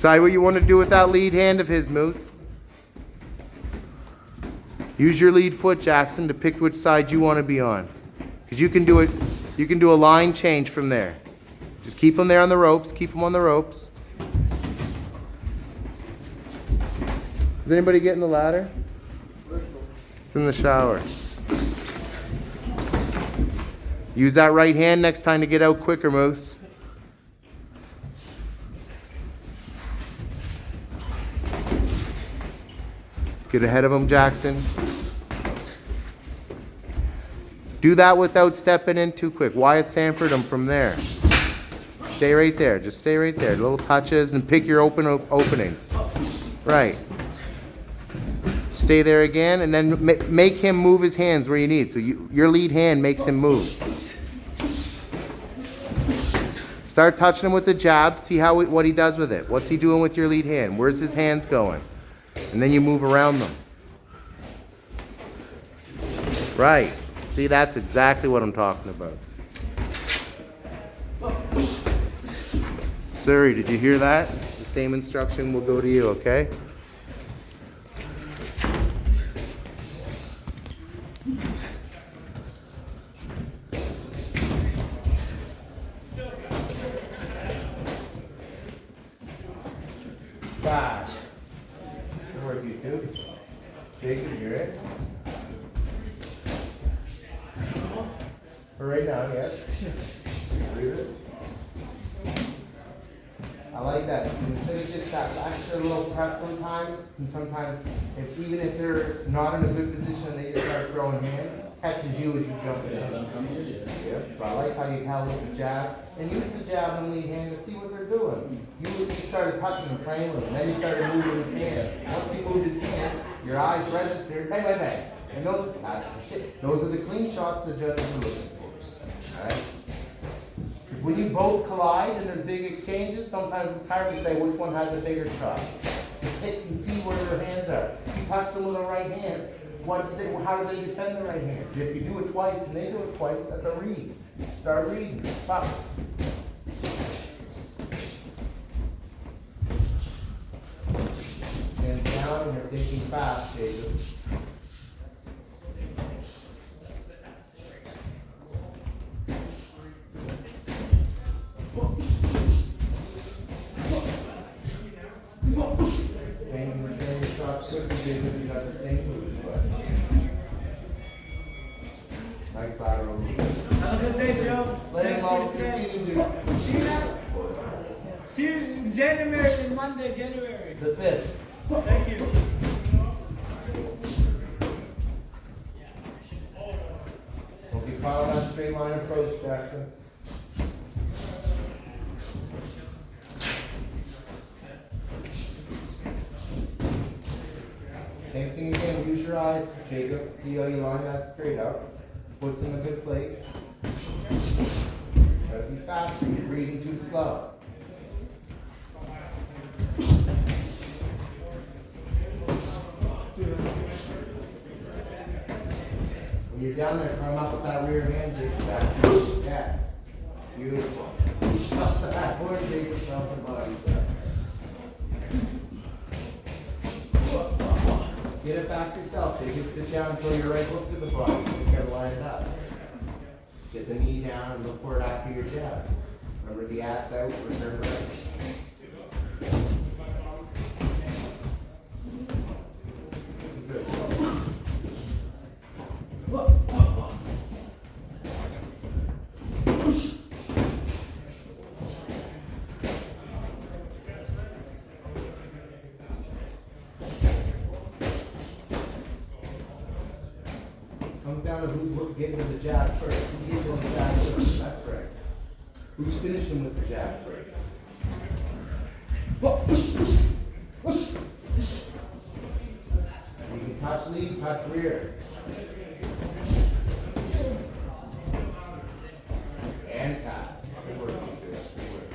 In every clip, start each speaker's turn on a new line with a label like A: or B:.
A: Decide what you want to do with that lead hand of his, Moose. Use your lead foot, Jackson, to pick which side you want to be on. Because you can do it, you can do a line change from there. Just keep him there on the ropes, keep him on the ropes. Is anybody getting the ladder? It's in the shower. Use that right hand next time to get out quicker, Moose. Get ahead of him, Jackson. Do that without stepping in too quick. Wyatt Sanford him from there. Stay right there. Just stay right there. Little touches and pick your openings. Right. Stay there again and then make him move his hands where you need. So your lead hand makes him move. Start touching him with the jab. See what he does with it. What's he doing with your lead hand? Where's his hands going? And then you move around them. Right. See, that's exactly what I'm talking about. Suri, did you hear that? The same instruction will go to you, okay? Gosh. Good work, you two. Jacob, you hear it? For right now, yes. Breathe it. I like that. Instead of just that extra little press sometimes, and sometimes, even if they're not in a good position, they just start throwing hands, catches you as you jump in. Yep. So I like how you held with the jab, and use the jab and lead hand to see what they're doing. You started touching and playing with him, then he started moving his hands. Once he moved his hands, your eyes registered, bang, bang, bang. And those, that's the shit. Those are the clean shots the judges are looking for. Alright? When you both collide and there's big exchanges, sometimes it's hard to say which one has the bigger shot. So hit and see where their hands are. If you touch them with a right hand, how do they defend the right hand? If you do it twice and they do it twice, that's a read. Start reading. Stop. Hands down and you're thinking fast, Jacob. And return your shots quickly, Jacob. You got the same move, but nice lateral move.
B: Have a good day, Joe.
A: Let him all continue to
B: See you in January, Monday, January.
A: the 5th.
B: Thank you.
A: Don't be caught on that straight line approach, Jackson. Same thing again, use your eyes, Jacob. See how you line that straight up. Puts in a good place. Gotta be faster, you're breathing too slow. When you're down there, come up with that rear hand, Jacob. That's it. Yes. Beautiful. Up the back, forward, Jacob, off the body. Get it back yourself, Jacob. Sit down and throw your right hook to the body. You just gotta line it up. Get the knee down and look for it after your jab. Remember the ass out, return right. Good. Comes down to who's getting to the jab first. Who's getting to the jab first? That's right. Who's finishing with the jab first? You can touch lead, touch rear. And tap. Good work, you two. Good work.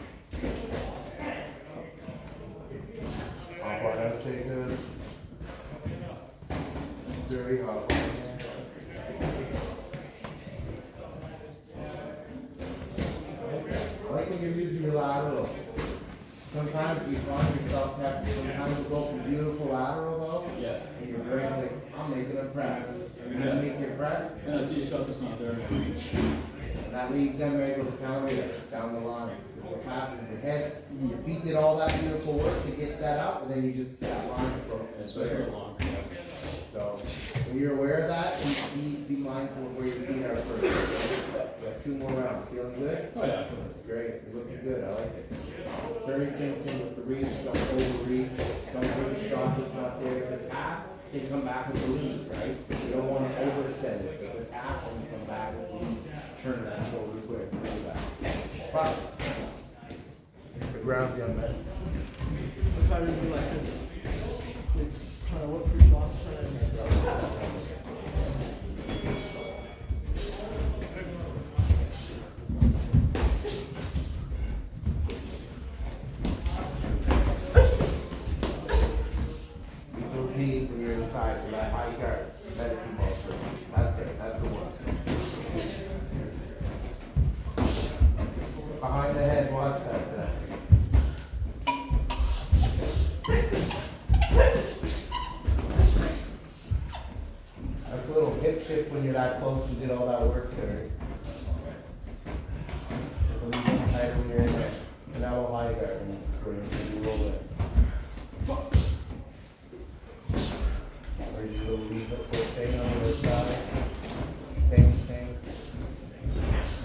A: Hop on out, Jacob. Suri, hop on. I like when you're using your lateral. Sometimes you find yourself having, sometimes you go from beautiful lateral though,
C: Yeah.
A: and your brain's like, I'm making a press. And then you make your press,
C: And I see yourself is not there in the reach.
A: and that leads them ready to go down the lines. Because what's happening, your head, your feet did all that beautiful work to get set up, and then you just, that line broke.
C: Especially long.
A: So, when you're aware of that, be mindful of where your feet are first. You have 2 more rounds, feeling good?
C: Oh, yeah.
A: Great, you're looking good, I like it. It's very same thing with the reach, don't overreach, don't take a shot that's not there. If it's half, you come back with the lead, right? You don't wanna overextend it, so if it's half, when you come back with the lead, turn that shoulder quick, do that. Plus, the ground's young man.
B: If I really like it, trying to look for shots.
A: Use those knees when you're inside, so that high guard, medicine ball. That's it, that's the one. Behind the head, watch that. That's a little hip shift when you're that close and did all that work, sir. Believe me, tight when you're in there. Now high guard, and it's great when you roll it. Where's your little lead hook thing on the other side? Thing.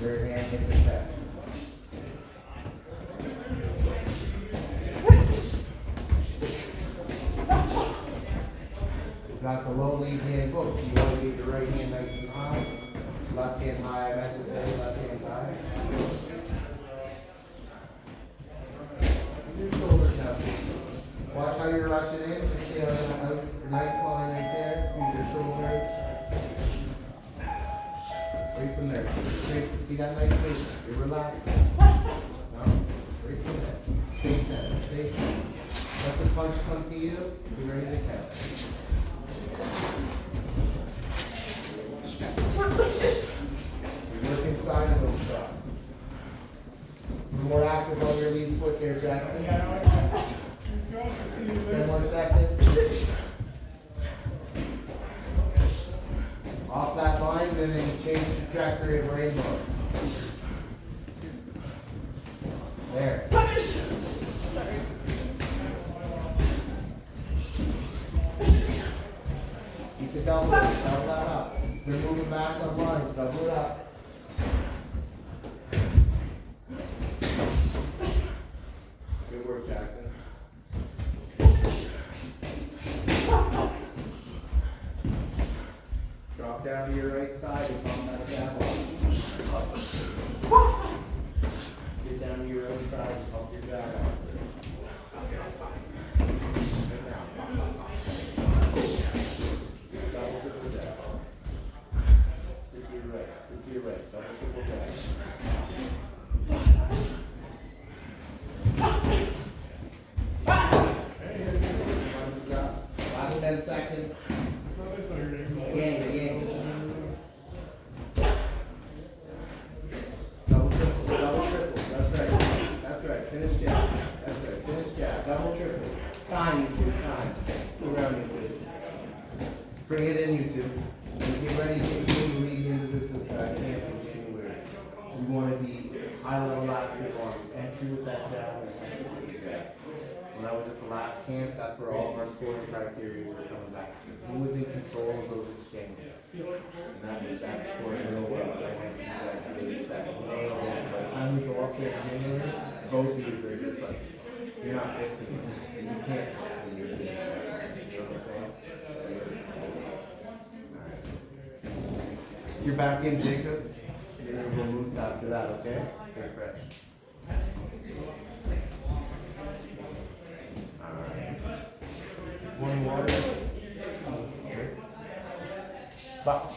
A: Your hand hit the chest. It's not the low lead hand hook, so you want to get your right hand nice and high. Left hand high, I meant to say, left hand high. Your shoulders up. Watch how you're rushing in, just stay on a nice line right there, use your shoulders. Right from there, see that nice weight, you're relaxed. No, right from there, stay centered. Let the punch come to you, be ready to count. You work inside of those shots. Be more active on your lead foot there, Jackson. 10 more seconds. Off that line, and then you change the trajectory of rainbow. There. Keep the double that up. They're moving back on lines, double it up. Good work, Jackson. Drop down to your right side and bump that jab off. Sit down to your right side and bump your jab off. Right now. Double, triple jab. Sit to your right, double, triple jab. Last 10 seconds. Again. Double triple. That's right. Finish jab. Double triple. Time, you two, time. Go around, you two. Bring it in, you two. And get ready to lead into this camp in January. You want to be high level active on entry with that jab and exit with the jab. When I was at the last camp, that's where all of our scoring criteria were coming back. Who was in control of those exchanges? And that scored real well. I want to see you guys really that nail this. By the time we go up there in January, both of these are just like, you're not missing it. And you can't miss it. You're doing it. You know what I'm saying? You're back in, Jacob. You're going to go moves after that, okay? Stay fresh. One water. Okay. Box.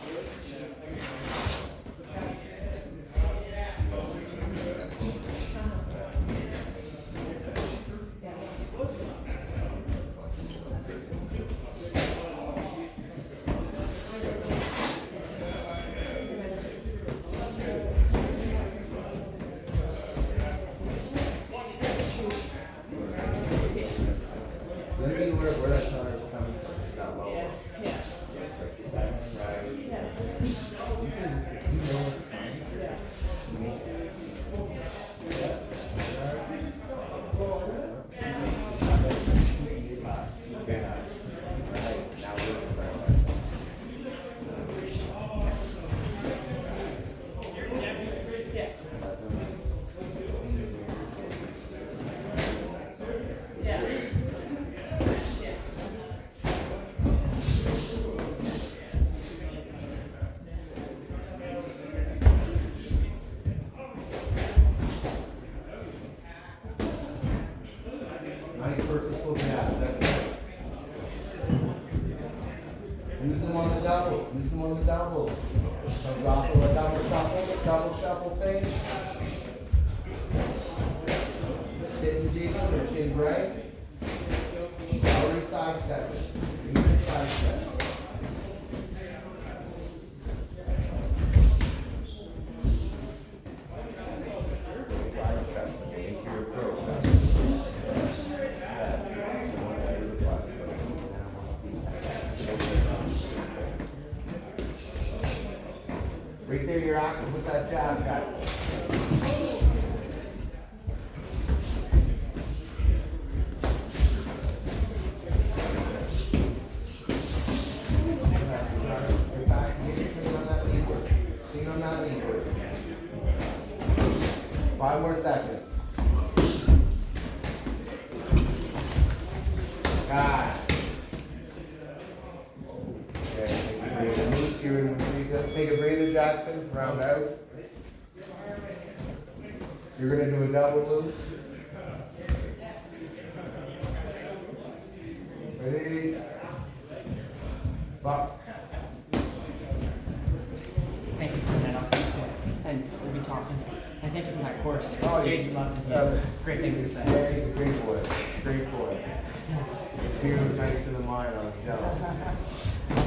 A: doubles. Use them on the doubles. Comes off of a double shuffle fake. Sitting jiggle, or chin right. Already side step. Use it side step. Side step. Make your approach. Right there, you're active with that jab, guys. You're back, get your clean on that lead work. Clean on that lead work. 5 more seconds. God. Okay, take a breather, Jackson, round out. You're gonna do a double loose. Ready? Box.
D: Thank you for that. I'll see you soon. And we'll be talking. And thank you for that course.
A: Oh,
D: Jason loved it. Great things to say.
A: Yeah, he's a great boy. Great boy. His beer was nicer than mine, I was jealous.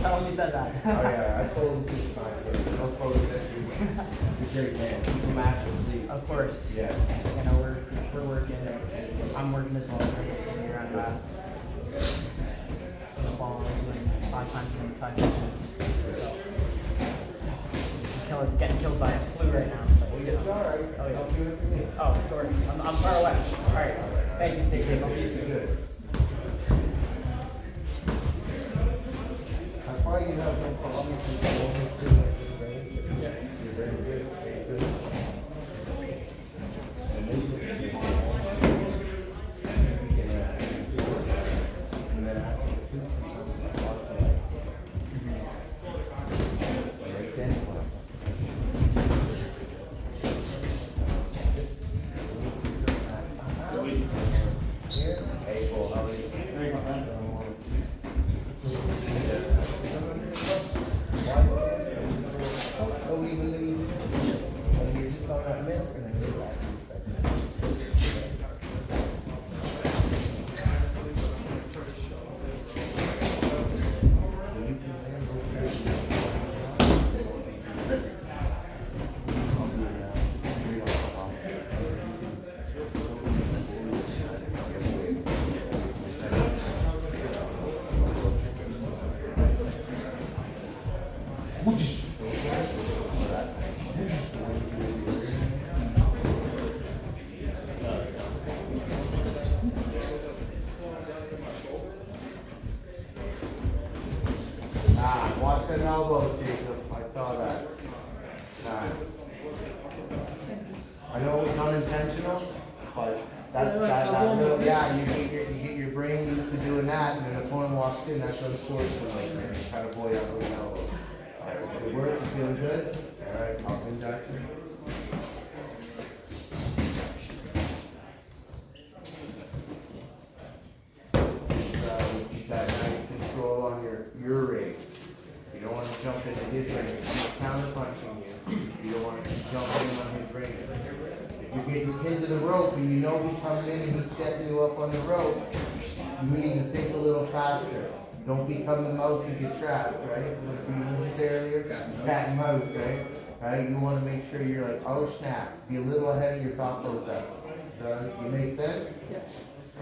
D: Tell him you said that.
A: Oh yeah, I told him 6 times. So no photos everywhere. He's a great man. He's a match with Z's.
D: Of course.
A: Yes.
D: You know, we're working. I'm working as well. We're just sitting here on the ball doing 5 times in 5 seconds. Getting killed by a flu right now. But,
A: Well, it's alright.
D: Oh, yeah.
A: Don't do it for me.
D: Oh, of course. I'm far away. All right. Thank you, stay safe. I'll see you
A: It's
D: soon.
A: good. I find you have no problem with the only thing that's the same.
B: Yeah.
A: You're very good. Very good. And then you should be and then after the two, sometimes lots of right then. Here, hey, well, how are you?
C: Hey, my friend.
A: Oh, even let me do this. When you're just on that miss and then go back in a second. Watch them elbows, Jacob. I saw that. I know it was unintentional, but that little, yeah, you get your brain used to doing that, and then the opponent walks in, that's what scores for like, man. Try to boy out with an elbow. Alright, good work, you feeling good? Alright, Malcolm Jackson. Keep that nice control on your rate. You don't want to jump into his range. He's counter punching you. You don't want to jump in on his range. If you're getting pinned to the rope and you know he's coming in and he's setting you up on the rope, you need to think a little faster. Don't become the mouse and get trapped, right? What did you say earlier? Cat and mouse, right? Right? You want to make sure you're like, oh snap. Be a little ahead of your thought process. So, you make sense?
B: Yeah.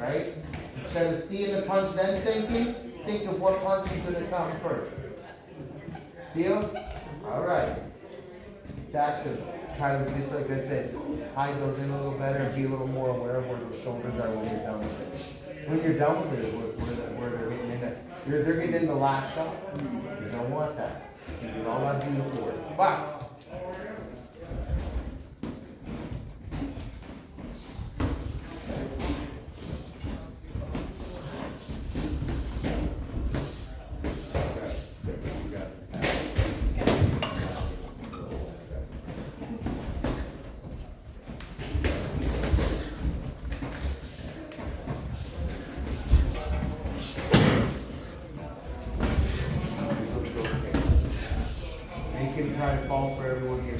A: Right? Instead of seeing the punch then thinking, think of what punch is going to come first. Deal? Alright. Jackson, try to, just like I said, hide those in a little better, be a little more aware of where those shoulders are when you're done with it. When you're done with it is where they're getting in it. They're getting in the last shot. You don't want that. You do all that do for it. Box. try to fall for everyone here.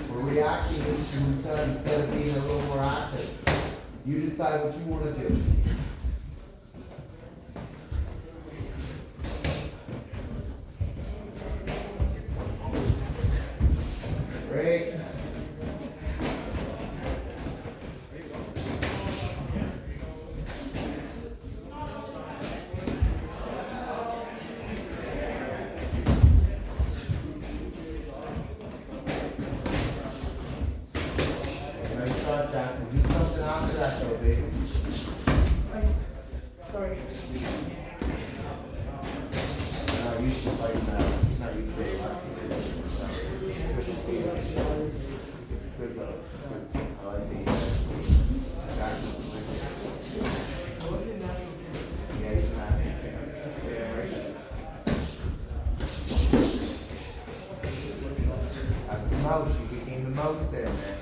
A: We're reacting to instead of being a little more active. You decide what you want to do. Great. Nice shot, Jackson. Do something after that, though, baby.
B: Sorry.
A: I'm not used to fighting that. It's not used to it. Good to see you. Good though. Good. I like the Jackson. Yeah, he's an athlete. Yeah, right. That's the mouse. You became the mouse there, man.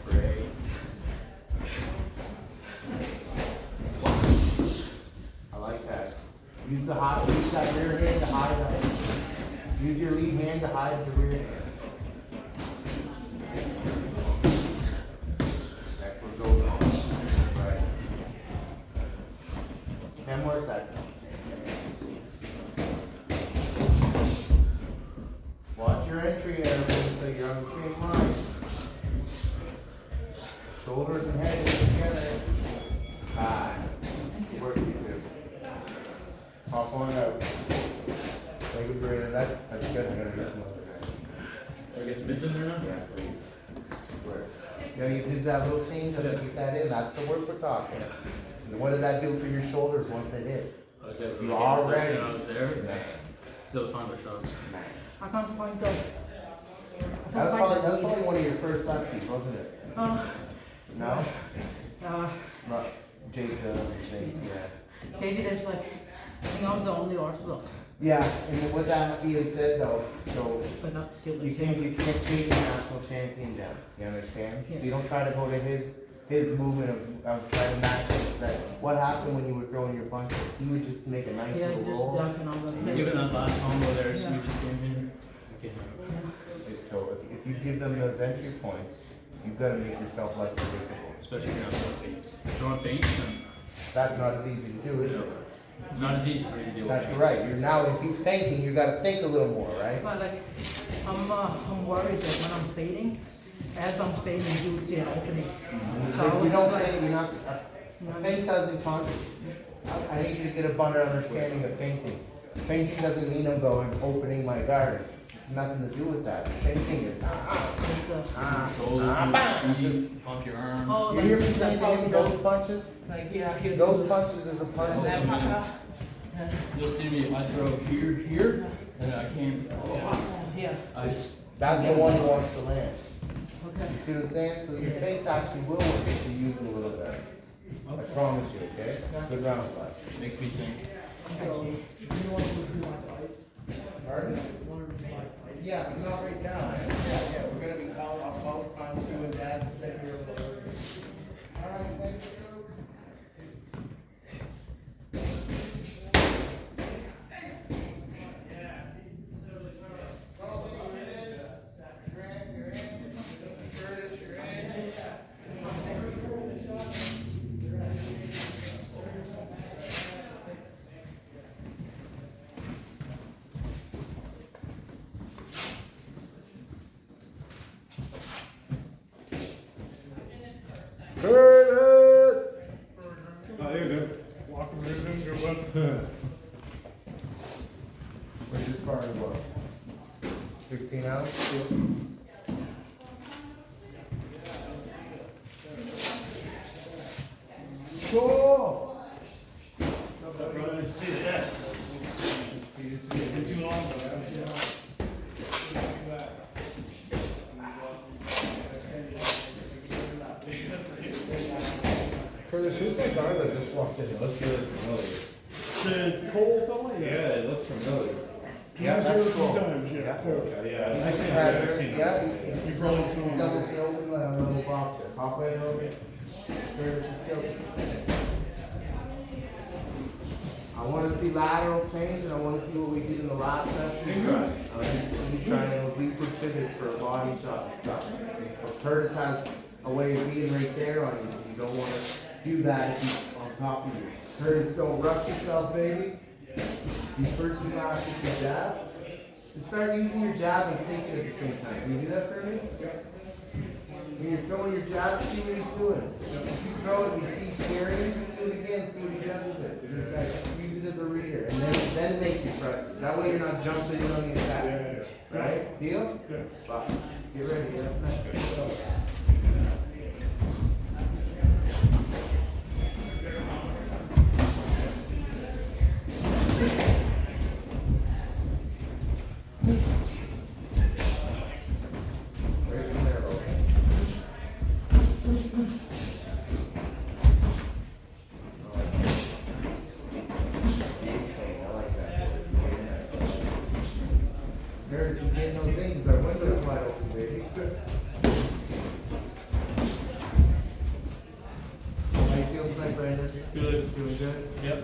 A: Great. I like that. Use that rear hand to hide that. Use your lead hand to hide the rear hand. Next one's over. Right. 10 more seconds. Watch your entry, everyone, so you're on the same line. Shoulders and head together. Five. Work you do. Pop on out. Take a breather. That's good. I'm gonna get some other guy.
C: I guess mitts in there now?
A: Yeah, please. Work. You know, you do that little change up to get that in. That's the work we're talking. And what did that do for your shoulders once it hit?
C: Okay.
A: You already.
C: I was there.
A: Yeah.
C: Still find the shots.
B: I can't find the.
A: That was probably one of your first lefties, wasn't it? No? No. Jake, yeah.
B: Maybe there's like, I think I was the only orthodox,
A: Yeah, and with that being said though, so
B: but not skilled.
A: you can't chase a national champion down. You understand? So you don't try to go to his movement of trying to match it. That what happened when you were throwing your punches? He would just make a nice
B: Yeah,
A: little
B: just
A: roll.
B: ducking on the
C: Even that last combo there, so
B: Yeah.
C: we just came in. Okay.
A: So if you give them those entry points, you've got to make yourself less predictable.
C: Especially if you're not throwing feints. If you're throwing feints, then
A: That's not as easy to do, is it?
C: it's not as easy for you to deal with.
A: That's
C: feints.
A: right. You're now if he's fainting, you got to think a little more, right?
B: But like, I'm worried that when I'm fading, as I'm fading, you would see an opening. So I
A: If you
B: was
A: don't
B: just
A: think,
B: like,
A: you're not, a feint doesn't I need you to get a better understanding of feinting. Feinting doesn't mean I'm going, opening my guard. It's nothing to do with that. Feinting is,
B: it's,
C: Shoulder, feet, pump your arm.
B: oh,
A: You
B: like,
A: hear me
B: like
A: saying
B: how
A: David, those punches?
B: like yeah, here.
A: Those punches is a punch
B: And
A: that,
B: then papa. Yeah.
C: You'll see me, I throw here, and I can't,
B: Yeah.
C: I just,
A: that's the one he wants to land.
B: Okay.
A: You see what I'm saying? So your feints actually will work if you use them a little bit. I promise you, okay? Good round slash.
C: makes me think.
A: Pardon? Yeah, not right now. Yeah, we're gonna be calling, I'll call upon you and dad to sit here for. All right, thanks. Curtis!
E: Oh, you're good. Walking right into one.
A: What's your sparring gloves? 16 ounce? Cool!
E: Brother, see the best. It's been too long,
F: Curtis, who's that guy that just walked in? Looks really familiar.
E: The Cole fella?
F: Yeah, it looks familiar.
E: He
A: Yeah,
E: was here a
A: that's
E: few
A: cool.
E: times, yeah.
A: Yeah.
E: Cole.
F: Yeah,
A: He's
F: I
A: a
F: think I've never
A: competitor.
F: seen him.
A: Yeah, he's
E: You've probably seen him.
A: done this open with a little boxer. Pop right over. Curtis is still. I wanna see lateral change and I wanna see what we did in the last session.
F: Right.
A: I need to see triangles, leap with pivots for a body shot and stuff. But Curtis has a way of being right there on you, so you don't wanna do that if he's on top of you. Curtis, don't rush yourself, baby. These first two classes, your jab. And start using your jab and thinking at the same time. Can you do that for me? When you're throwing your jab, see what he's doing. If you throw it and you see he's carrying, do it again, see what he does with it. Just like, use it as a reader, and then make your presses. That way you're not jumping in on the attack. Right? Deal?
E: Good.
A: Bye. Get ready, yeah. Right from there, bro. Okay, I like that. Nerds, he's getting those things, our windows wide open, baby. How you feel tonight, Brandon?
C: Good.
A: Doing good?
C: Yep.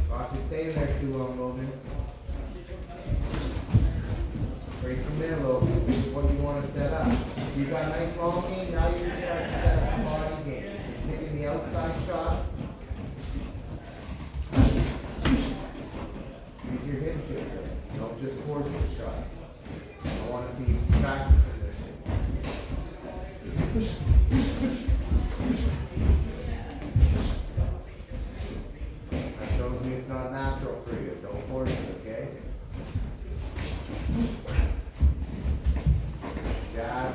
A: Watch you staying there too long, Logan. Right from there, Logan, this is what you wanna set up. You got nice long game, now you're gonna start to set up a body game. Picking the outside shots. Use your hip shifter, don't just force the shot. I wanna see you practicing this shit. That shows me it's not natural for you, don't force it, okay? Jab.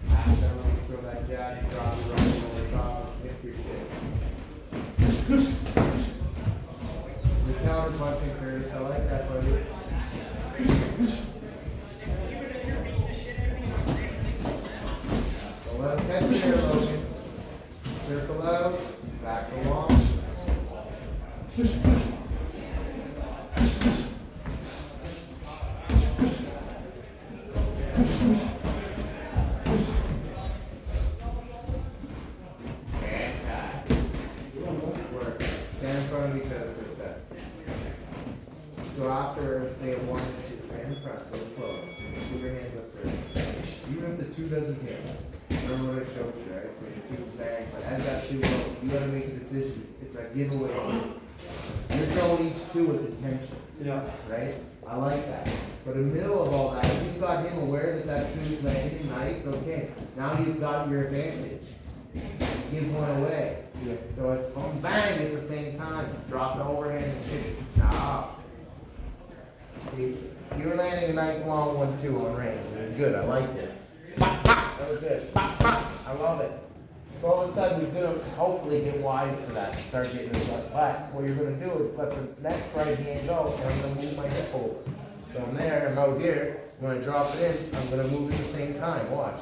A: After you throw that jab, you drop it right over the top, hit your shit. You're counter punching, Curtis, I like that, buddy. Don't let him catch you there, Logan. Circle out, back to long. Work. Stand in front of each other for a sec. So after, say, a 1 and 2, stand in front, go slow. Put your hands up there. Even if the 2 doesn't hit, remember what I showed you, right? So your 2 bang, but as that 2 goes, you gotta make a decision. It's a giveaway. You're throwing each 2 with intention.
E: Yeah.
A: Right? I like that. But in the middle of all that, if you've got him aware that that 2 is landing nice, okay, now you've got your advantage. Give one away. So it's boom, bang at the same time. Drop the overhand and kick it. Nah. See, you were landing a nice long 1-2 on range. It was good. I liked it. That was good. I love it. So all of a sudden, he's gonna hopefully get wise to that and start getting his left back. What you're gonna do is let the next right hand go, and I'm gonna move my hip over. So I'm there, I'm out here. When I drop it in, I'm gonna move at the same time. Watch.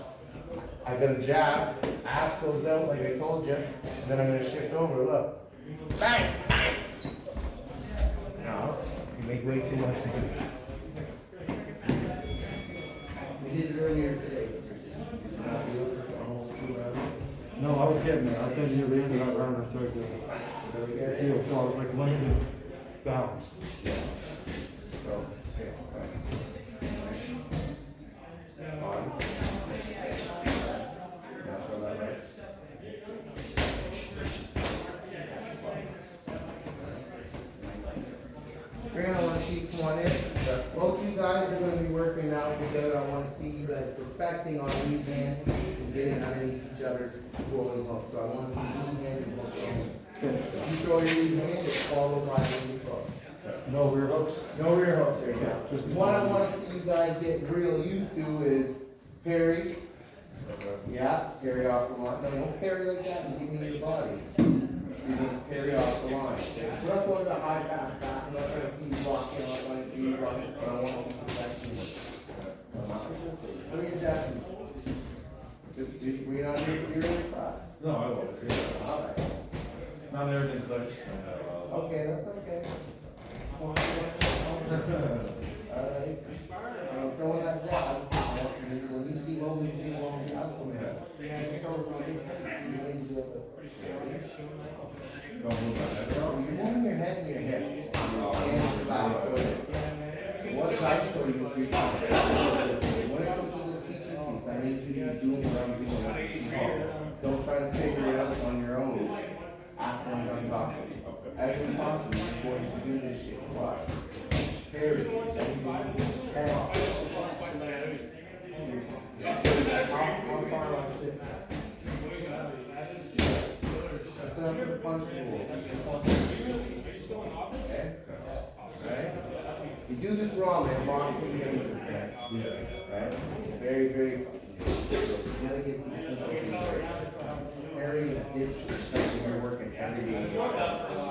A: I got a jab, ass goes out like I told you, and then I'm gonna shift over. Look. Bang! Bang! No, you make way too much to do. We did it earlier today. Not do it for almost 2 rounds.
G: No, I was getting there. I think near the end of that round I started to feel, so I was like laying down.
A: So, okay. On. Now throw that right. Grant, I wanna see you come on in. Both you guys are gonna be working out together. I wanna see you guys perfecting on lead hands and getting underneath each other's rolling hooks. So I wanna see lead hand and hook hand. If you throw your lead hand, it's followed by a lead hook.
G: No rear hooks.
A: No rear hooks right now.
G: Just
A: What I wanna see you guys get real used to is parry. Yeah, parry off the line. No, you don't parry like that and give me your body. So you don't parry off the line. We're not going to high pass fast. I'm not trying to see you block in. I'm not trying to see you block, but I wanna see you protect you. Okay, that's okay. Alright. Throwing that jab. When you see what we do on the outcome, you you're moving your head and your hips. Stand flat footed. So what I show you is your when it comes to this teaching piece, I need you to be doing what I'm doing as a teacher. Don't try to figure it out on your own after I'm done talking. As you're talking, you're going to do this shit. Watch. Parry. Head. How far do I sit? Just enough for the punch to roll. Okay? Right? You do this wrong, man. Boxing's dangerous, man.
F: Yeah.
A: Right? Very, very fucking dangerous. So you gotta get these simple things right. Parry and dip should be something you're working every day.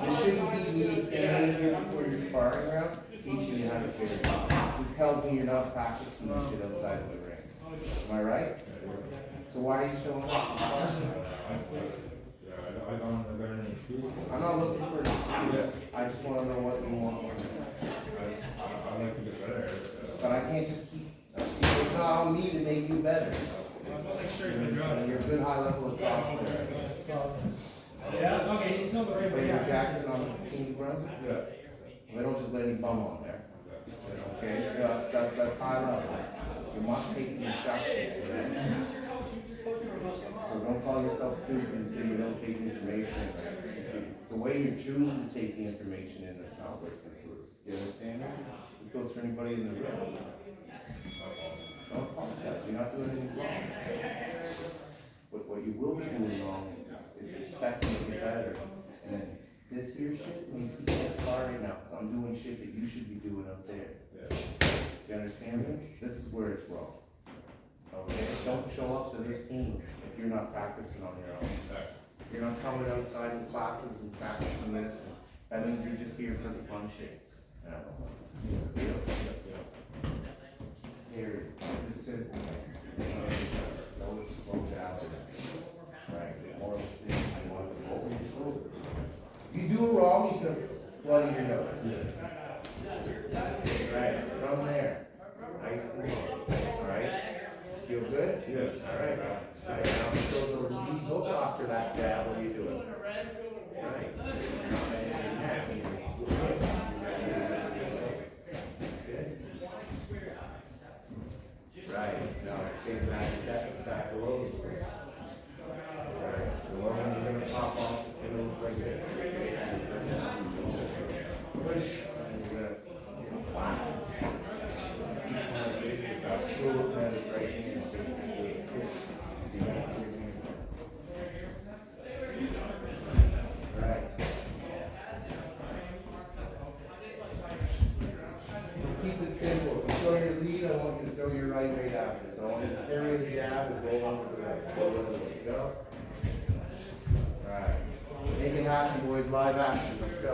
A: This shouldn't be me standing here before your sparring round teaching you how to parry. This tells me you're not practicing this shit outside of the ring. Am I right? So why are you showing up?
F: I don't have any excuse.
A: I'm not looking for an excuse. I just want to know what you want.
F: I like to get better.
A: But I can't just keep. It's not on me to make you better. You're a good high level of golf player.
E: Yeah, okay, he's still very
A: Play with Jackson on the King Brunswick.
F: Yes.
A: They don't just let any bum on there. Okay, so that's high level. You must take the instruction. So don't call yourself stupid and say you don't take the information. It's the way you're choosing to take the information in that's not worth it. You understand me? This goes for anybody in the room. Don't apologize. You're not doing anything wrong. But what you will be doing wrong is expecting to be better. And then this here shit means he can't spar right now because I'm doing shit that you should be doing up there. Do you understand me? This is where it's wrong. Okay? Don't show up to this team if you're not practicing on your own. You're not coming outside in classes and practicing this. That means you're just here for the fun shit. Here, it's simple. No slow jab. Right, more of the same. You want to open your shoulders. If you do it wrong, he's gonna blood in your nose. Right, from there. Nice and low. Alright? Feel good?
F: Yes.
A: Alright. Right, now it shows a lead hook after that jab. What are you doing? Right. Right, now take that back below. Right, so when you're gonna pop off, it's gonna look like this. Push, and you're gonna, wow. So I'm still looking at his right hand, basically. See that? Right. Let's keep it simple. If you throw your lead, I want you to throw your right after. So I want you to carry the jab and go on to the right. Go on to the right. Go. Alright. Make it happen, boys. Live action. Let's go.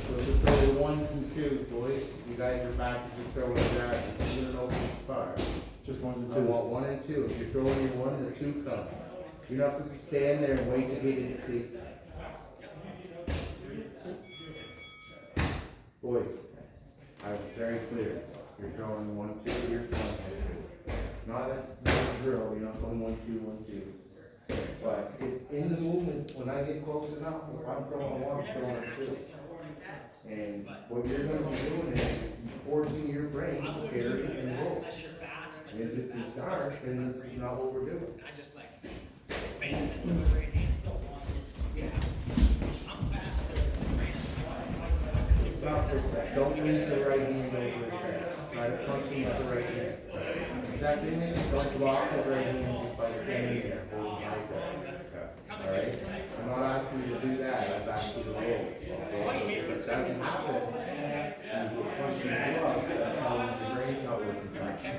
A: So just throw the ones and twos, boys. You guys are back to just throwing a jab. This isn't an open spar.
G: Just one
A: I
G: to two.
A: want 1 and 2. If you're throwing your 1, the 2 comes. You're not supposed to stand there and wait to get it. See? Boys, I was very clear. You're throwing 1, 2, you're throwing 1, 2. It's not a drill. You're not throwing 1, 2, 1, 2. But if in the movement, when I get close enough, if I'm throwing 1, I'm throwing 2. And what you're going to be doing is forcing your brain to carry and roll. As if you start, then this is not what we're doing. Stop for a sec. Don't reach the right hand over his head. Try to punch him with the right hand. And secondly, don't block the right hand just by standing there holding my foot. Alright? I'm not asking you to do that. I've asked you to roll. Okay? So if it doesn't happen, and you get punched in the glove, that's how your brain's not working correctly.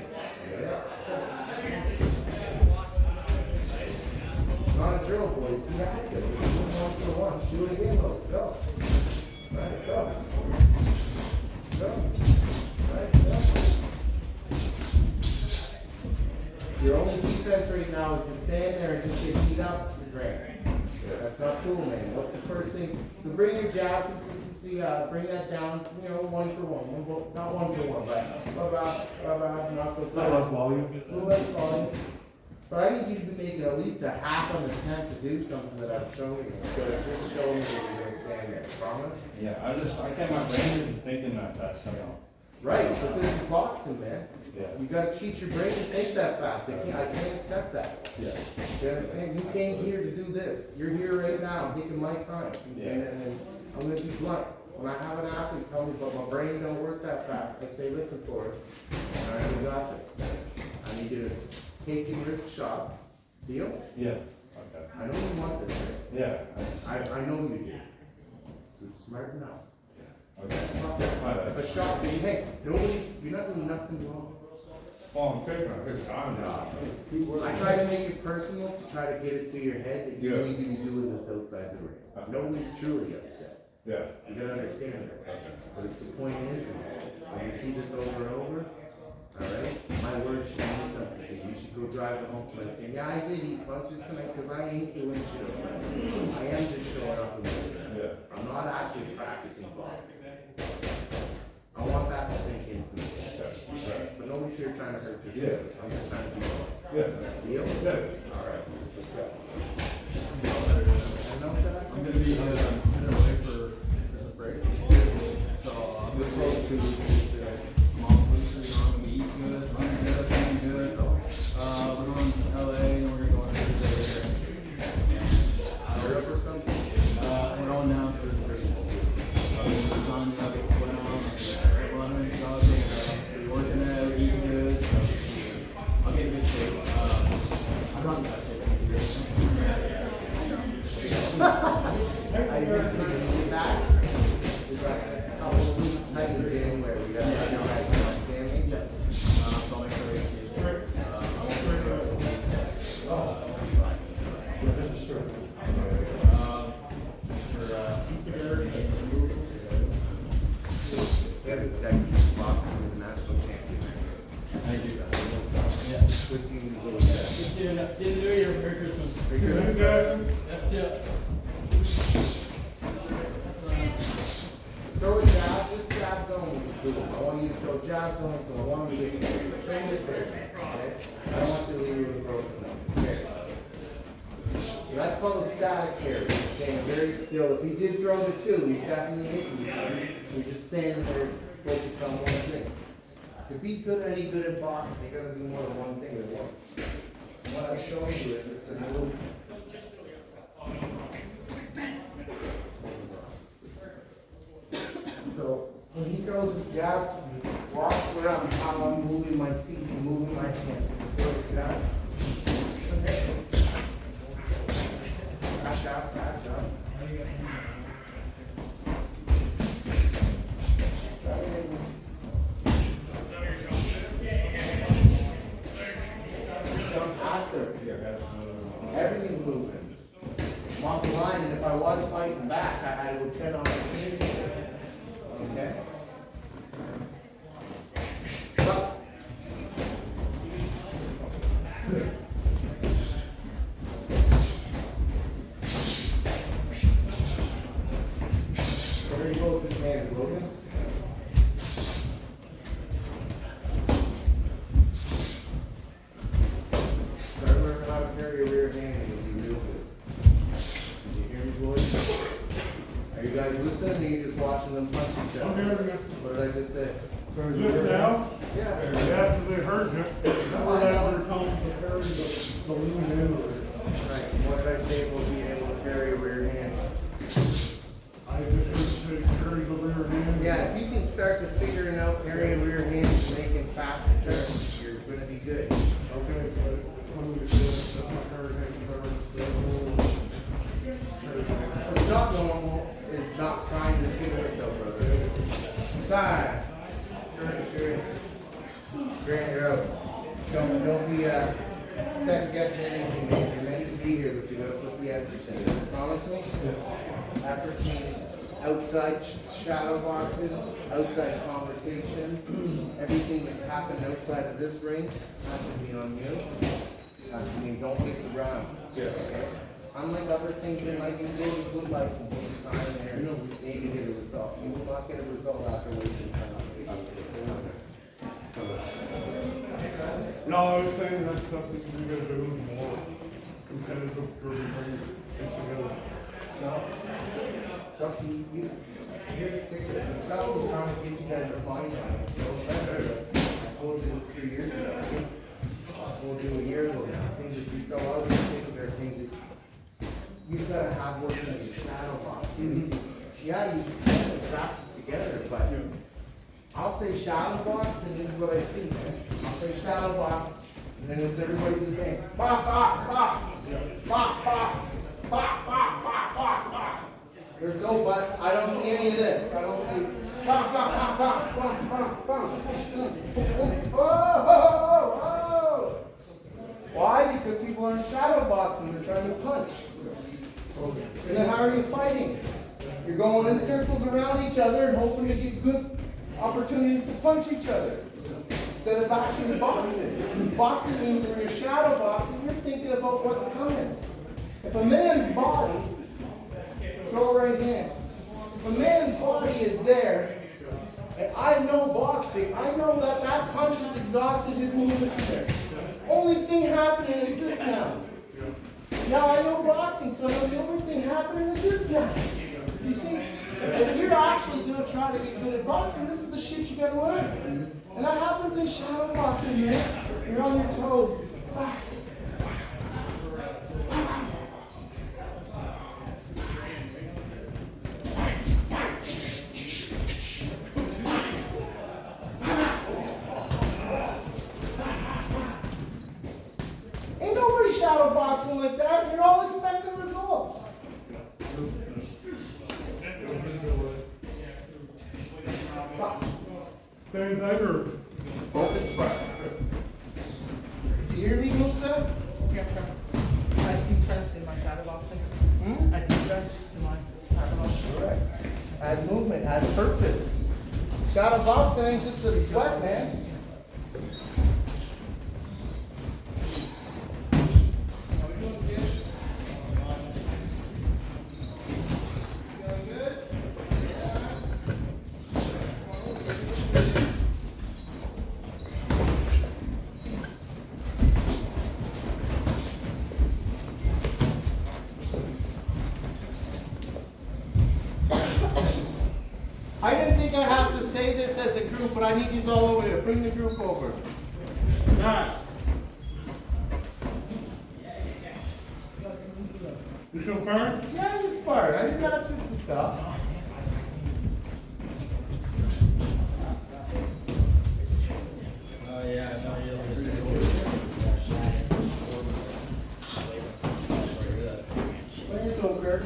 A: Okay? It's not a drill, boys. Be active. If you do 1 for 1, shoot it again, though. Go. Right, go. Go. Right, go. Your only defense defense right now is to stand there and just say, feet up, you're great. That's not cool, man. What's the first thing? So bring your jab consistency, bring that down, you know, 1 for 1. Not 1 for 1, but not so
G: Not less
A: fast.
G: volume.
A: A little less volume. But I need you to make it at least a half an attempt to do something that I've shown you. So just show me that you're gonna stand there. Promise?
F: Yeah, I can't, my brain isn't thinking that fast, you know.
A: Right, but this is boxing, man.
F: Yeah.
A: You gotta cheat your brain to think that fast. I can't accept that.
F: Yeah.
A: You understand? You came here to do this. You're here right now, I'm taking my time.
F: Yeah.
A: And I'm gonna be blunt. When I have an athlete tell me, but my brain don't work that fast, I say, listen, Forrest, all right, we got this. I need you to take your risk shots. Deal?
F: Yeah. Okay.
A: I know you want this, right?
F: Yeah.
A: I know you do. So smarten up.
F: Okay. My bad.
A: A shot, but hey, you're not doing nothing wrong.
F: Oh, I'm taking a good time now.
A: I try to make it personal to try to get it to your head that you
F: Yeah.
A: need to be doing this outside the ring. Nobody's truly upset.
F: Yeah.
A: You gotta understand that. But if the point is when you see this over and over, alright, my word should mean something. You should go drive it home tonight saying, yeah, I did eat punches tonight because I ain't doing shit outside. I am just showing up and moving.
F: Yeah.
A: I'm not actually practicing boxing. I want that to sink into me. But nobody's here trying to hurt your
F: Yeah.
A: feelings. I'm just trying to be all.
F: Yeah.
A: Deal?
F: Yeah.
A: Alright. And no, Chaz?
C: I'm gonna be headed away for a break. So I'm gonna go to mom puts me on, we eat good, I'm good, I'm good. We're going to LA and we're going to visit
A: Europe or something?
C: we're going down for the break. The sun nuggets went on, running, jogging, working out, eating good. I'll get in good shape. I'm not in that shape.
A: I just need to be back. Is that a couple of weeks tight in January? We got to know how to understand me.
C: Yeah. So I'll make sure it's I won't break it.
G: This is true.
A: Yeah, that boxing with the national champion.
C: Thank you. Yeah.
A: Good seeing these little guys.
C: See you next New Year. Merry Christmas.
A: Good guys.
C: That's it.
A: Throw a jab, just jabs only. I want you to throw jabs only, so I want you to get train this there. Okay? I don't want you to leave you with a broken nose. Okay? So that's called a static carry. Staying very still. If he did throw the 2, he's definitely hitting you. You're just standing there focused on one thing. To be good at any good at boxing, you gotta do more than one thing at once. And what I'm showing you is just a little. So when he throws his jab, watch where how I'm moving my feet and moving my hands. Throw the jab. Okay. Back out, back out. I'm active. Everything's moving. I'm off the line, and if I was fighting back, I would turn on my chin. Okay? Up. Where are you both his hands, Logan? Start learning how to carry a rear hand and you'll be real good. You hear me, boys? Are you guys listening, or are you just watching them punch each other?
E: I'm hearing you.
A: What did I just say?
E: Just now,
A: Yeah.
E: after they heard you,
A: No, I know.
E: were coming to carry the lean in.
A: Right, what did I say about being able to carry a rear hand?
E: I just heard you say carry the rear hand.
A: Yeah, if you can start to figuring out carrying a rear hand and making faster turns, you're gonna be good.
E: Okay, but when we said that's not carry hand,
A: What's not normal is not trying to fix it though, brother. Fine. Sure. Grant, you're out. Don't be, second guessing anything, man. You're meant to be here, but you gotta put the effort in. Promise me? Effort means outside shadow boxing, outside conversations, everything that's happened outside of this ring has to be on you. That's what I mean, don't waste the ground.
G: Yeah.
A: Okay? Unlike other things in life, you go to good life and waste time there and maybe get a result. You will not get a result after wasting time.
G: No, I was saying that's something we gotta do more competitive for everybody get together.
A: No. Something you, here's the picture. The stuff was trying to get you guys to find out. I told you this 3 years ago. I told you a year ago now. Things that you sell out, these things are things that you've got to have working in your shadow box. Yeah, you can practice together, but I'll say shadow box, and this is what I see, man. I'll say shadow box, and then it's everybody the same. Bop, bop, bop. Bop, bop. Bop, bop, bop, bop, bop. There's no but. I don't see any of this. I don't see bop, bop, bop, bop, bop, bop, bop. Oh, oh, oh. Why? Because people are in shadow boxing. They're trying to punch. And then how are you fighting? You're going in circles around each other and hoping to get good opportunities to punch each other. Instead of actually boxing. Boxing means when you're shadow boxing, you're thinking about what's coming. If a man's body, go right hand. If a man's body is there, and I know boxing, I know that that punch has exhausted his movements there. Only thing happening is this now. Now I know boxing, so the only thing happening is this now. You see, if you're actually going to try to get good at boxing, this is the shit you got to learn. And that happens in shadow boxing, man. You're on your toes. Ain't nobody shadow boxing like that. You're all expecting results.
G: Same thing or?
A: Focus front. Do you hear me, Musa?
B: Yeah, I teach sense in my shadow boxing. I teach sense in my shadow boxing.
A: Correct. Add movement, add purpose. Shadow boxing ain't just a sweat, man. I didn't think I'd have to say this as a group, but I need you all over there. Bring the group over.
G: You show parents?
A: Yeah, you sparred. I didn't ask you some stuff.
C: Oh, yeah, I know you're
A: Bring your toe, Kurt.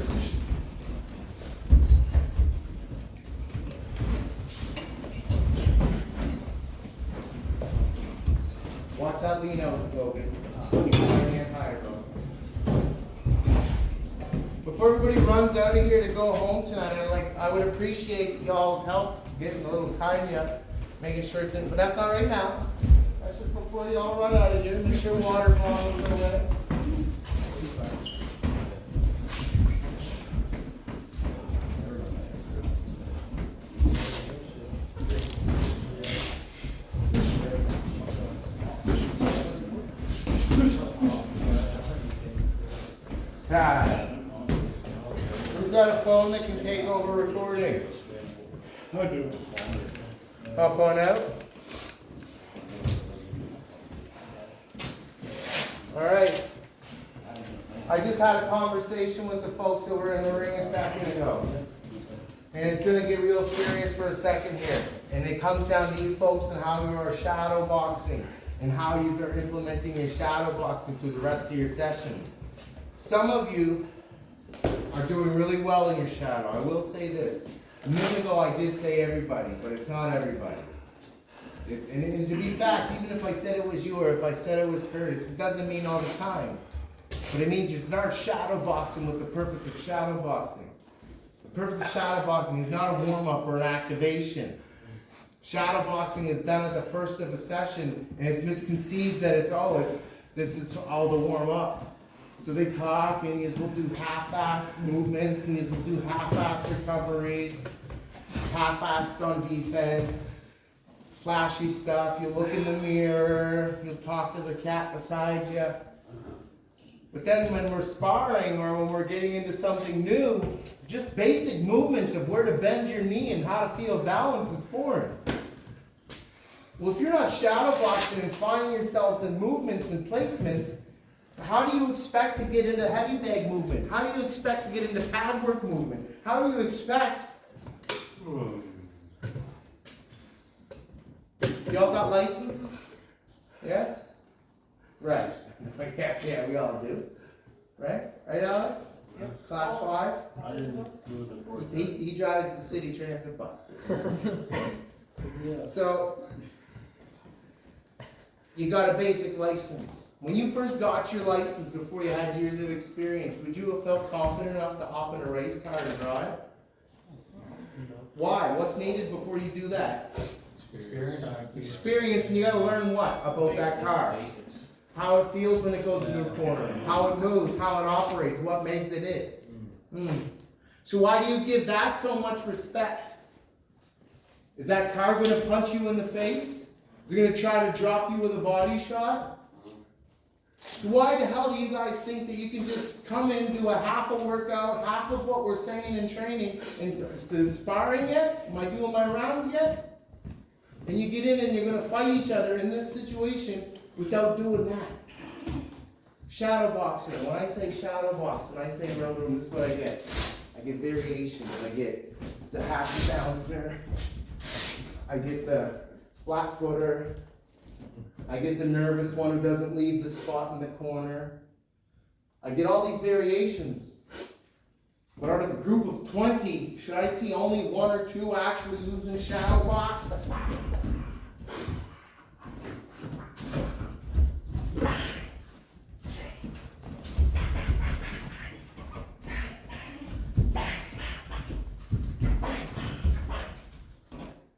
A: Watch that lean out, Logan. Keep your right hand higher, bro. Before everybody runs out of here to go home tonight, I would appreciate y'all's help getting a little tidy up, making sure things, but that's not right now. That's just before y'all run out of here. Make sure water bottles a little bit. God. Who's got a phone that can take over recording?
G: I do.
A: Pop on out. All right. I just had a conversation with the folks over in the ring a second ago. And it's going to get real serious for a second here. And it comes down to you folks and how you are shadow boxing and how you are implementing your shadow boxing through the rest of your sessions. Some of you are doing really well in your shadow. I will say this. A minute ago I did say everybody, but it's not everybody. And to be fact, even if I said it was you or if I said it was Curtis, it doesn't mean all the time. But it means you start shadow boxing with the purpose of shadow boxing. The purpose of shadow boxing is not a warm-up or an activation. Shadow boxing is done at the first of a session, and it's misconceived that it's This is all to warm up. So they talk and you will do half-assed movements and you will do half-assed recoveries, half-assed on defense, flashy stuff. You look in the mirror, you'll talk to the cat beside you. But then when we're sparring or when we're getting into something new, just basic movements of where to bend your knee and how to feel balance is foreign. Well, if you're not shadow boxing and finding yourselves in movements and placements, how do you expect to get into heavy bag movement? How do you expect to get into pad work movement? How do you expect? Y'all got licenses? Yes? Right. Yeah, we all do. Right? Right, Alex? Yep. Class 5?
F: I didn't do it before.
A: He drives the city transit bus. So, you got a basic license. When you first got your license before you had years of experience, would you have felt confident enough to hop in a race car and drive? Why? What's needed before you do that? Experience, and you gotta learn what about that car? How it feels when it goes into a corner, how it moves, how it operates, what makes it it. So why do you give that so much respect? Is that car gonna punch you in the face? Is it gonna try to drop you with a body shot? So why the hell do you guys think that you can just come in, do a half a workout, half of what we're saying in training, and is sparring yet? Am I doing my rounds yet? And you get in and you're gonna fight each other in this situation without doing that. Shadow boxing. When I say shadow boxing, I say real room, this is what I get. I get variations. I get the half bouncer. I get the flat footer. I get the nervous one who doesn't leave the spot in the corner. I get all these variations. But out of a group of 20, should I see only 1 or 2 actually using shadow box?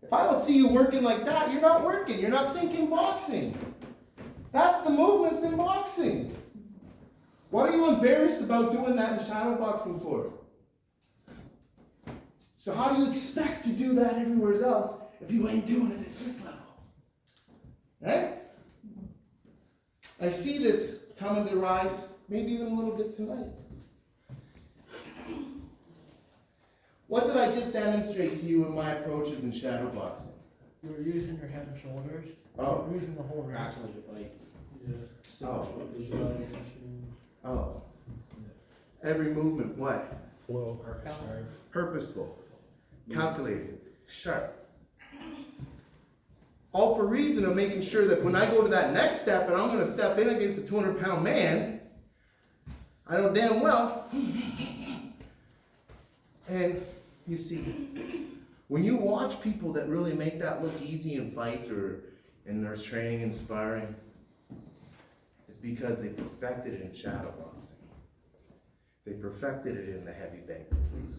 A: If I don't see you working like that, you're not working. You're not thinking boxing. That's the movements in boxing. What are you embarrassed about doing that in shadow boxing for? So how do you expect to do that everywhere else if you ain't doing it at this level? Right? I see this coming to rise, maybe even a little bit tonight. What did I just demonstrate to you in my approaches in shadow boxing?
B: You were using your head and shoulders.
A: Oh.
B: You were using the whole ring.
E: Actually, to fight.
B: Yeah.
A: Oh.
E: Visualization.
A: Oh. Every movement, what?
B: Flow.
A: Purposeful, calculated, sharp. All for reason of making sure that when I go to that next step and I'm going to step in against a 200-pound man, I know damn well. And you see, when you watch people that really make that look easy in fights or in their training and sparring, it's because they perfected it in shadow boxing. They perfected it in the heavy bag movies.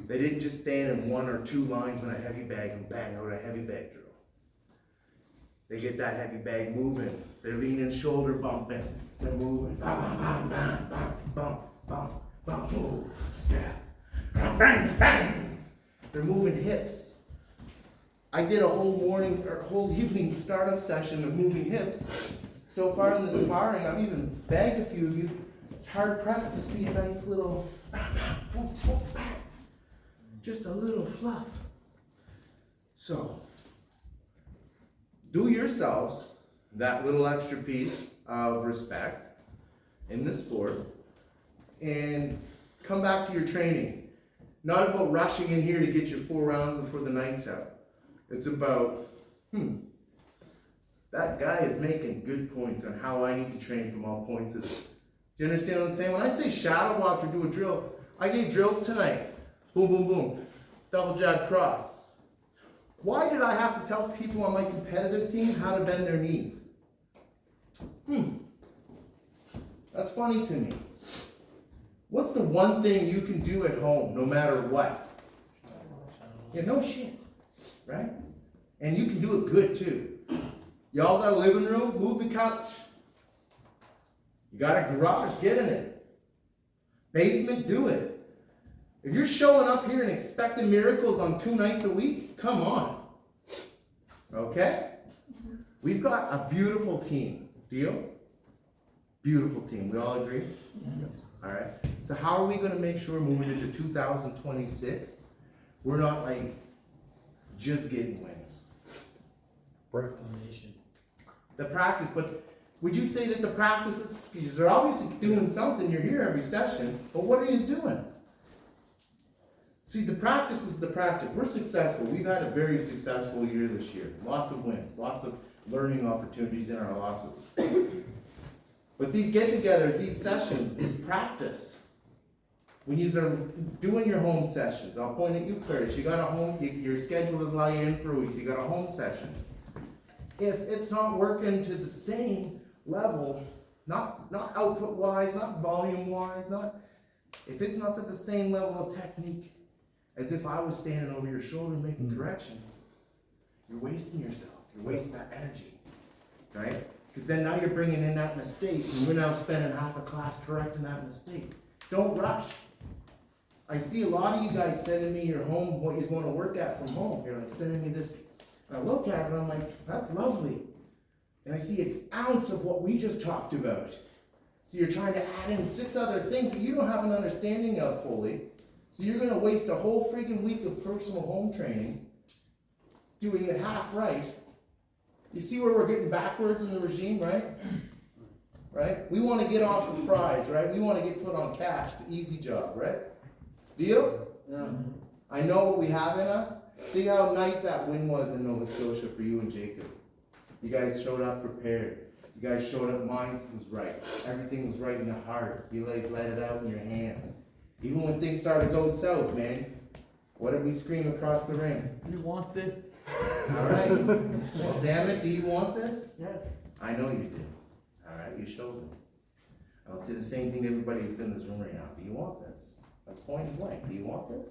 A: They didn't just stand in 1 or 2 lines in a heavy bag and bang out a heavy bag drill. They get that heavy bag moving. They're leaning, shoulder bumping. They're moving. Bum, bum, bum, bum, bum, bum, bum, move, step. Bang, bang. They're moving hips. I did a whole morning or whole evening startup session of moving hips. So far in the sparring, I've even bagged a few of you. It's hard pressed to see a nice little, just a little fluff. So, do yourselves that little extra piece of respect in the sport and come back to your training. Not about rushing in here to get your 4 rounds before the night's out. It's about, that guy is making good points on how I need to train from all points of it. Do you understand what I'm saying? When I say shadow box or do a drill, I gave drills tonight. Boom, boom, boom. Double jab cross. Why did I have to tell people on my competitive team how to bend their knees? That's funny to me. What's the one thing you can do at home, no matter what? Yeah, no shit, right? And you can do it good too. Y'all got a living room? Move the couch. You got a garage, get in it. Basement, do it. If you're showing up here and expecting miracles on 2 nights a week, come on. Okay? We've got a beautiful team. Deal? Beautiful team. We all agree? All right. So how are we going to make sure moving into 2026, we're not like just getting wins? The practice, but would you say that the practices, because they're obviously doing something, you're here every session, but what are you doing? See, the practice is the practice. We're successful. We've had a very successful year this year. Lots of wins, lots of learning opportunities in our losses. But these get-togethers, these sessions, this practice, when you are doing your home sessions, I'll point at you, Curtis, you got a home, your schedule doesn't allow you in for a week, so you got a home session. If it's not working to the same level, not output-wise, not volume-wise, if it's not to the same level of technique as if I was standing over your shoulder making corrections, you're wasting yourself. You're wasting that energy, right? Because then now you're bringing in that mistake, and we're now spending half a class correcting that mistake. Don't rush. I see a lot of you guys sending me your home, what you want to work at from home. You're like sending me this. I look at it and I'm like, that's lovely. And I see an ounce of what we just talked about. So you're trying to add in 6 other things that you don't have an understanding of fully. So you're going to waste a whole freaking week of personal home training doing it half right. You see where we're getting backwards in the regime, right? Right? We want to get off the fries, right? We want to get put on cash, the easy job, right? Deal? Yeah. I know what we have in us. Think how nice that win was in Nova Scotia for you and Jacob. You guys showed up prepared. You guys showed up, minds was right. Everything was right in the heart. You guys let it out in your hands. Even when things started to go south, man, what did we scream across the ring?
B: You want this?
A: All right. Well, damn it, do you want this?
B: Yes.
A: I know you did. All right, you showed them. I'll say the same thing to everybody that's in this room right now. Do you want this? That's point blank. Do you want this?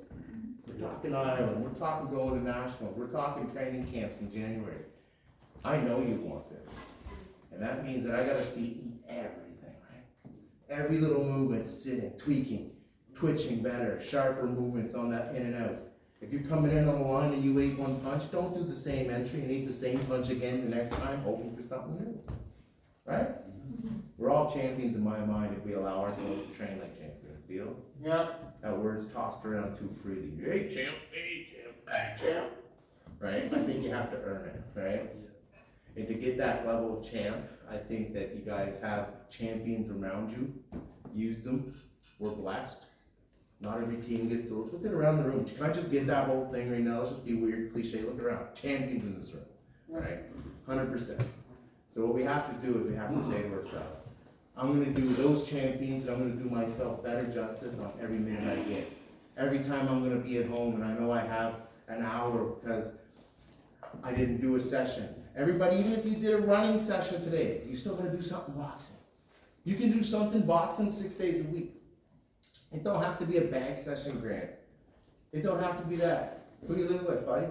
A: We're talking Ireland. We're talking going to nationals. We're talking training camps in January. I know you want this. And that means that I got to see everything, right? Every little movement, sitting, tweaking, twitching better, sharper movements on that in and out. If you're coming in on the line and you ate one punch, don't do the same entry and eat the same punch again the next time, hoping for something new. Right? We're all champions in my mind if we allow ourselves to train like champions. Deal?
G: Yeah.
A: That word's tossed around too freely. Hey champ, hey champ. Right? I think you have to earn it, right? And to get that level of champ, I think that you guys have champions around you. Use them. We're blessed. Not every team gets to look at around the room. Can I just get that whole thing right now? Let's just be weird, cliche. Look around. Champions in this room, right? 100%. So what we have to do is we have to say to ourselves, I'm going to do those champions and I'm going to do myself better justice on every minute I get. Every time I'm going to be at home and I know I have an hour because I didn't do a session. Everybody, even if you did a running session today, you still got to do something boxing. You can do something boxing 6 days a week. It don't have to be a bag session, Grant. It don't have to be that. Who do you live with, buddy?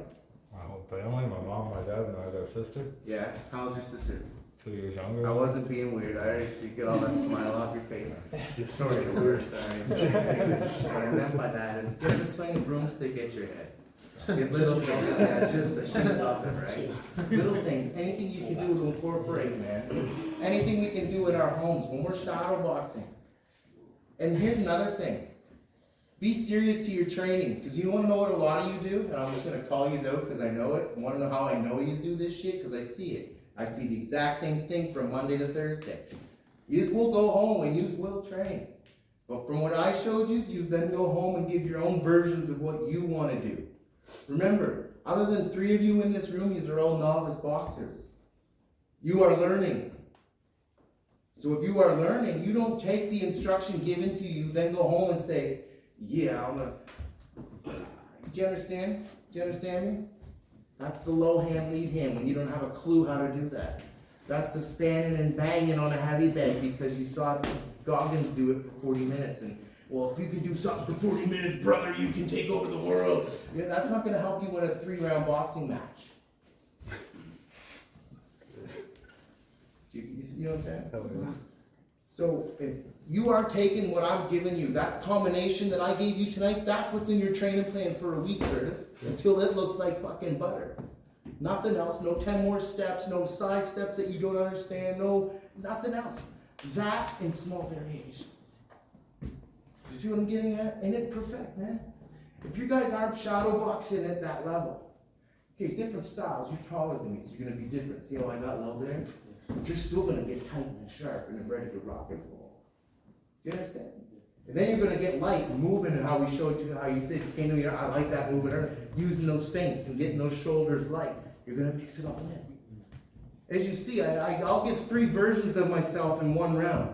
G: My whole family, my mom, my dad, and I got a sister,
A: Yeah. How's your sister?
G: 2 years younger.
A: I wasn't being weird. I already see you get all that smile off your face. Sorry to worse. Sorry. What I meant by that is get the swing a broomstick at your head. Get little things. Yeah, just she love it, right? Little things. Anything you can do to incorporate, man. Anything we can do in our homes when we're shadow boxing. And here's another thing. Be serious to your training, because you want to know what a lot of you do, and I'm just going to call you out because I know it. Want to know how I know you do this shit? Because I see it. I see the exact same thing from Monday to Thursday. You will go home and you will train. But from what I showed you, you then go home and give your own versions of what you want to do. Remember, other than 3 of you in this room, these are all novice boxers. You are learning. So if you are learning, you don't take the instruction given to you, then go home and say, yeah, I'm gonna. Do you understand? Do you understand me? That's the low hand lead hand when you don't have a clue how to do that. That's the standing and banging on a heavy bag because you saw Goggins do it for 40 minutes and, well, if you can do something for 40 minutes, brother, you can take over the world. Yeah, that's not going to help you win a 3-round boxing match. You know what I'm saying? So if you are taking what I'm giving you, that combination that I gave you tonight, that's what's in your training plan for a week, Curtis, until it looks like fucking butter. Nothing else, no 10 more steps, no side steps that you don't understand, no, nothing else. That and small variations. You see what I'm getting at? And it's perfect, man. If you guys aren't shadow boxing at that level, okay, different styles, you're taller than me, so you're gonna be different. See how I got low there? You're still gonna get tight and sharp and ready to rock and roll. Do you understand? And then you're gonna get light and moving, and how we showed you, how you said you came to me, I like that movement, using those feints and getting those shoulders light. You're gonna mix it all in. As you see, I'll give 3 versions of myself in one round,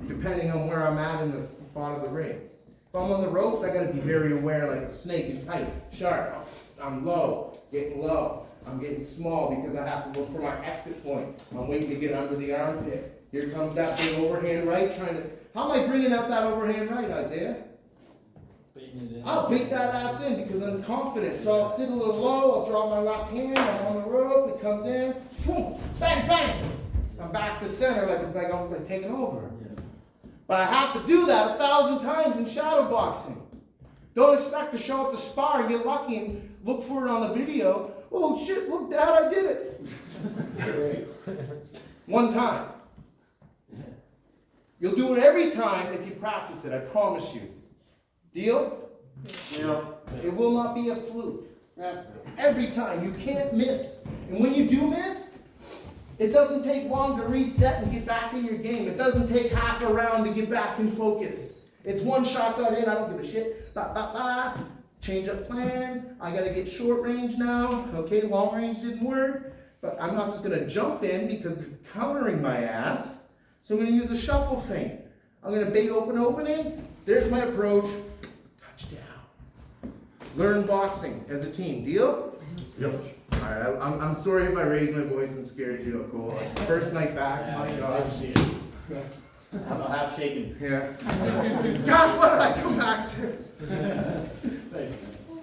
A: depending on where I'm at in the spot of the ring. If I'm on the ropes, I gotta be very aware, like a snake and tight, sharp. I'm low, getting low. I'm getting small because I have to look for my exit point. I'm waiting to get under the armpit. Here comes that big overhand right, trying to, how am I bringing up that overhand right, Isaiah? I'll beat that ass in because I'm confident. So I'll sit a little low, I'll draw my left hand, I'm on the rope, it comes in, boom, bang, bang. I'm back to center like I'm like taking over. But I have to do that 1,000 times in shadow boxing. Don't expect to show up to spar and get lucky and look for it on the video. Oh shit, look, Dad, I did it. One time. You'll do it every time if you practice it, I promise you. Deal?
G: Yeah.
A: It will not be a fluke. Every time. You can't miss. And when you do miss, it doesn't take long to reset and get back in your game. It doesn't take half a round to get back in focus. It's one shot got in, I don't give a shit. Ba, ba, ba. Change up plan. I gotta get short range now. Okay, long range didn't work. But I'm not just gonna jump in because they're countering my ass. So I'm gonna use a shuffle feint. I'm gonna bait opening. There's my approach. Touchdown. Learn boxing as a team. Deal?
G: Yep.
A: Alright, I'm sorry if I raised my voice and scared you, Cole. First night back, my gosh.
E: I'm half shaking.
A: Yeah. Gosh, what did I come back to?
E: Thanks,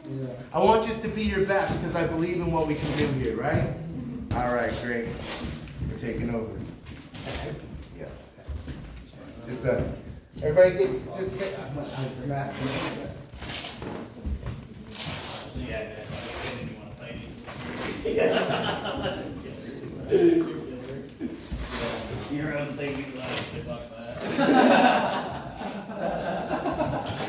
E: man.
A: I want you to be your best because I believe in what we can do here, right? Alright, great. We're taking over. Yeah. Just everybody get, just get, Matt.
E: So yeah, I didn't even want to play these. You heard us say we could say fuck that.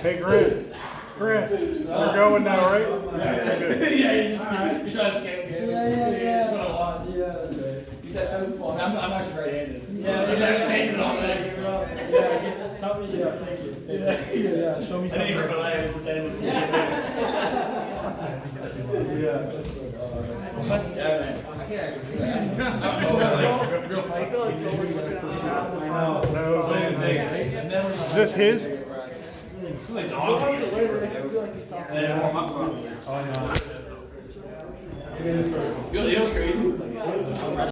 G: Hey, Grant. Grant, you're going now, right?
E: Yeah, you're trying to escape me. Yeah. Just want to watch.
D: Yeah, that's right.
E: He's at 7-4. I'm actually right-handed.
D: Yeah,
E: you're not painting all that.
D: Yeah, tell me, thank you. Yeah, show me
E: I didn't
D: something.
E: even realize for 10 minutes.
D: Yeah,
E: man. I can't actually do that. I'm like real fight.
G: Is this his?
E: It's like dog. And then warm up.
G: Oh, no.
E: You know what's crazy?